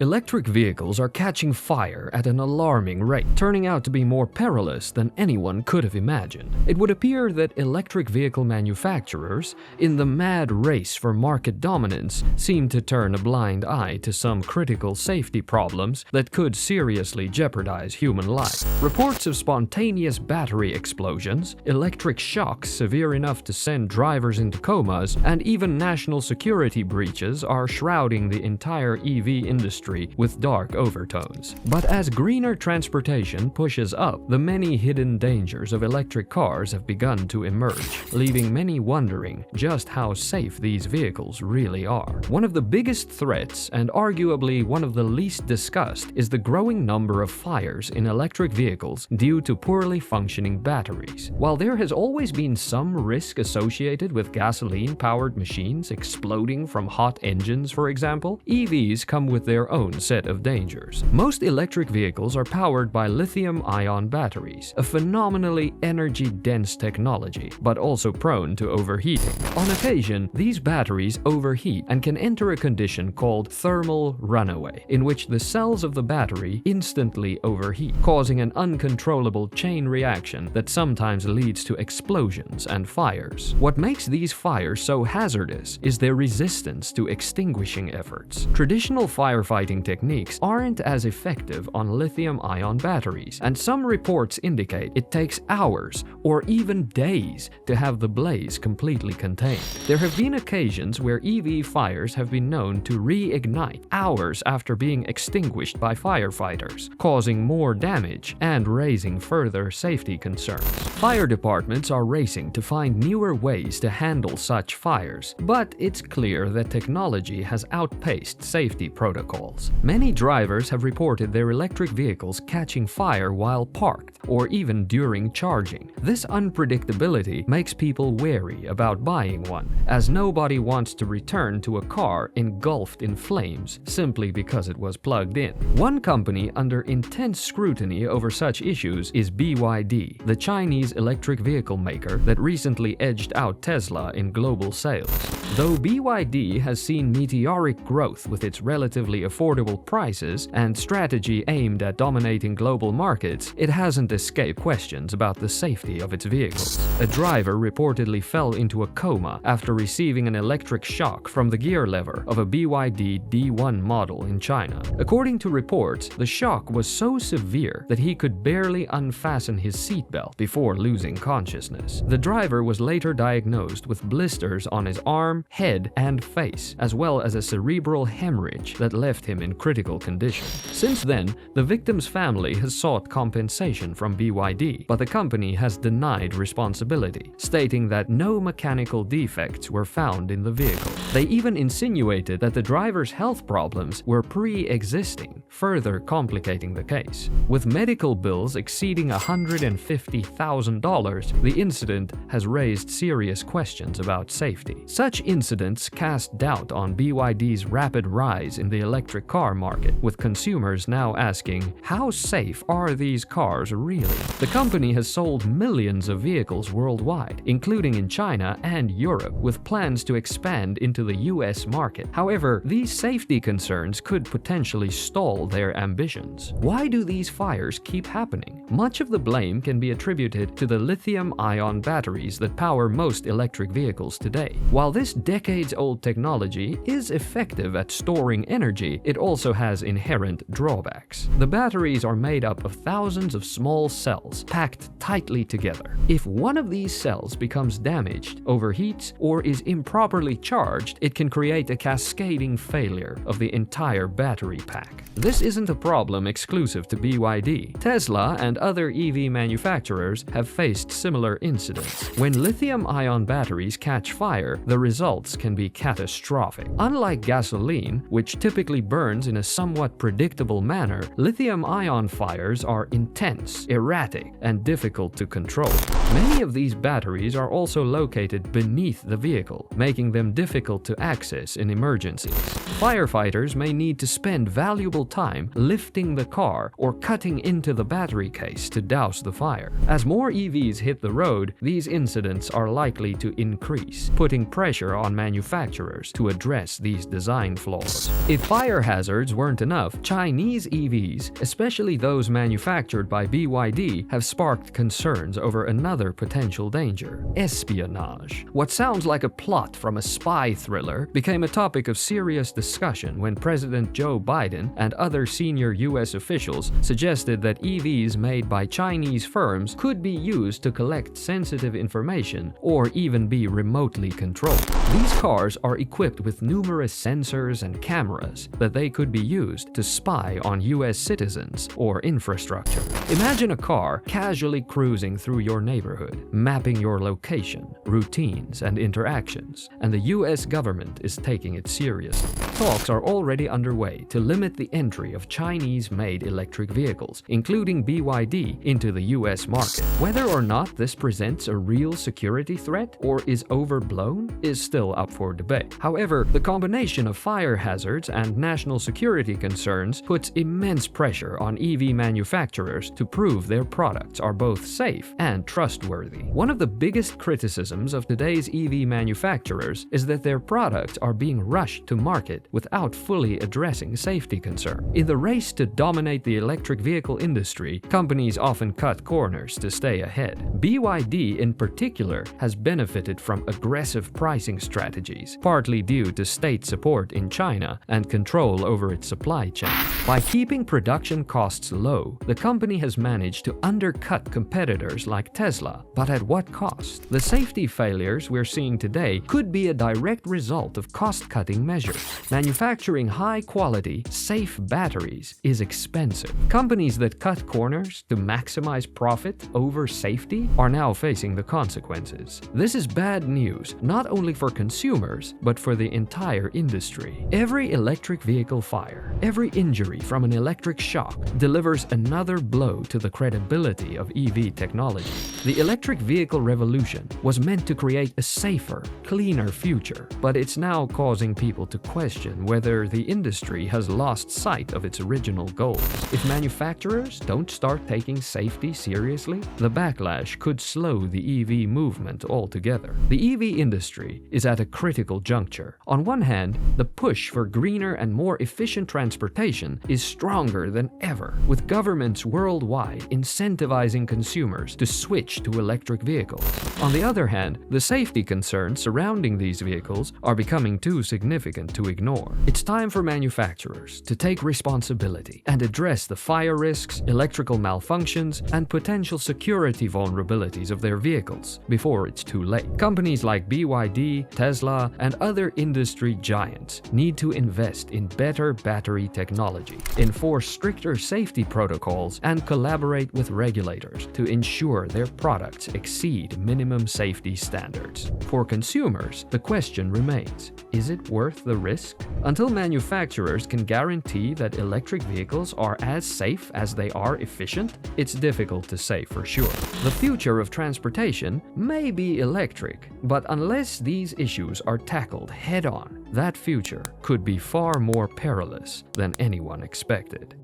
Electric vehicles are catching fire at an alarming rate, turning out to be more perilous than anyone could have imagined. It would appear that electric vehicle manufacturers, in the mad race for market dominance, seem to turn a blind eye to some critical safety problems that could seriously jeopardize human life. Reports of spontaneous battery explosions, electric shocks severe enough to send drivers into comas, and even national security breaches are shrouding the entire EV industry with dark overtones. But as greener transportation pushes up, the many hidden dangers of electric cars have begun to emerge, leaving many wondering just how safe these vehicles really are. One of the biggest threats, and arguably one of the least discussed, is the growing number of fires in electric vehicles due to poorly functioning batteries. While there has always been some risk associated with gasoline-powered machines exploding from hot engines, for example, EVs come with their own set of dangers. Most electric vehicles are powered by lithium-ion batteries, a phenomenally energy-dense technology, but also prone to overheating. On occasion, these batteries overheat and can enter a condition called thermal runaway, in which the cells of the battery instantly overheat, causing an uncontrollable chain reaction that sometimes leads to explosions and fires. What makes these fires so hazardous is their resistance to extinguishing efforts. Traditional firefighting techniques aren't as effective on lithium-ion batteries, and some reports indicate it takes hours or even days to have the blaze completely contained. There have been occasions where EV fires have been known to reignite hours after being extinguished by firefighters, causing more damage and raising further safety concerns. Fire departments are racing to find newer ways to handle such fires, but it's clear that technology has outpaced safety protocols. Many drivers have reported their electric vehicles catching fire while parked or even during charging. This unpredictability makes people wary about buying one, as nobody wants to return to a car engulfed in flames simply because it was plugged in. One company under intense scrutiny over such issues is BYD, the Chinese electric vehicle maker that recently edged out Tesla in global sales. Though BYD has seen meteoric growth with its relatively affordable prices and strategy aimed at dominating global markets, it hasn't escaped questions about the safety of its vehicles. A driver reportedly fell into a coma after receiving an electric shock from the gear lever of a BYD D1 model in China. According to reports, the shock was so severe that he could barely unfasten his seatbelt before losing consciousness. The driver was later diagnosed with blisters on his arm, head, and face, as well as a cerebral hemorrhage that left him in critical condition. Since then, the victim's family has sought compensation from BYD, but the company has denied responsibility, stating that no mechanical defects were found in the vehicle. They even insinuated that the driver's health problems were pre-existing, further complicating the case. With medical bills exceeding $150,000, the incident has raised serious questions about safety. Such incidents cast doubt on BYD's rapid rise in the electric car market, with consumers now asking, how safe are these cars really? The company has sold millions of vehicles worldwide, including in China and Europe, with plans to expand into the US market. However, these safety concerns could potentially stall their ambitions. Why do these fires keep happening? Much of the blame can be attributed to the lithium-ion batteries that power most electric vehicles today. While this decades-old technology is effective at storing energy, it also has inherent drawbacks. The batteries are made up of thousands of small cells packed tightly together. If one of these cells becomes damaged, overheats, or is improperly charged, it can create a cascading failure of the entire battery pack. This isn't a problem exclusive to BYD. Tesla and other EV manufacturers have faced similar incidents. When lithium-ion batteries catch fire, the results can be catastrophic. Unlike gasoline, which typically burns in a somewhat predictable manner, lithium-ion fires are intense, erratic, and difficult to control. Many of these batteries are also located beneath the vehicle, making them difficult to access in emergencies. Firefighters may need to spend valuable time lifting the car or cutting into the battery case to douse the fire. As more EVs hit the road, these incidents are likely to increase, putting pressure on manufacturers to address these design flaws. If fire hazards weren't enough, Chinese EVs, especially those manufactured by BYD, have sparked concerns over another potential danger: espionage. What sounds like a plot from a spy thriller became a topic of serious discussion when President Joe Biden and other senior US officials suggested that EVs made by Chinese firms could be used to collect sensitive information or even be remotely controlled. These cars are equipped with numerous sensors and cameras that they could be used to spy on US citizens or infrastructure. Imagine a car casually cruising through your neighborhood, mapping your location, routines, and interactions, and the US government is taking it seriously. Talks are already underway to limit the entry of Chinese-made electric vehicles, including BYD, into the US market. Whether or not this presents a real security threat or is overblown is still up for debate. However, the combination of fire hazards and national security concerns puts immense pressure on EV manufacturers to prove their products are both safe and trustworthy. One of the biggest criticisms of today's EV manufacturers is that their products are being rushed to market without fully addressing safety concerns. In the race to dominate the electric vehicle industry, companies often cut corners to stay ahead. BYD in particular has benefited from aggressive pricing strategies, partly due to state support in China and control over its supply chain. By keeping production costs low, the company has managed to undercut competitors like Tesla, but at what cost? The safety failures we're seeing today could be a direct result of cost-cutting measures. Manufacturing high-quality, safe batteries is expensive. Companies that cut corners to maximize profit over safety are now facing the consequences. This is bad news, not only for consumers, but for the entire industry. Every electric vehicle fire, every injury from an electric shock delivers another blow to the credibility of EV technology. The electric vehicle revolution was meant to create a safer, cleaner future, but it's now causing people to question whether the industry has lost sight of its original goals. If manufacturers don't start taking safety seriously, the backlash could slow the EV movement altogether. The EV industry is at a critical juncture. On one hand, the push for greener and more efficient transportation is stronger than ever, with governments worldwide incentivizing consumers to switch to electric vehicles. On the other hand, the safety concerns surrounding these vehicles are becoming too significant to ignore. It's time for manufacturers to take responsibility and address the fire risks, electrical malfunctions, and potential security vulnerabilities of their vehicles before it's too late. Companies like BYD, Tesla, and other industry giants need to invest in better battery technology, enforce stricter safety protocols, and collaborate with regulators to ensure their products exceed minimum safety standards. For consumers, the question remains: is it worth the risk? Until manufacturers can guarantee that electric vehicles are as safe as they are efficient, it's difficult to say for sure. The future of transportation may be electric, but unless these issues are tackled head-on, that future could be far more perilous than anyone expected.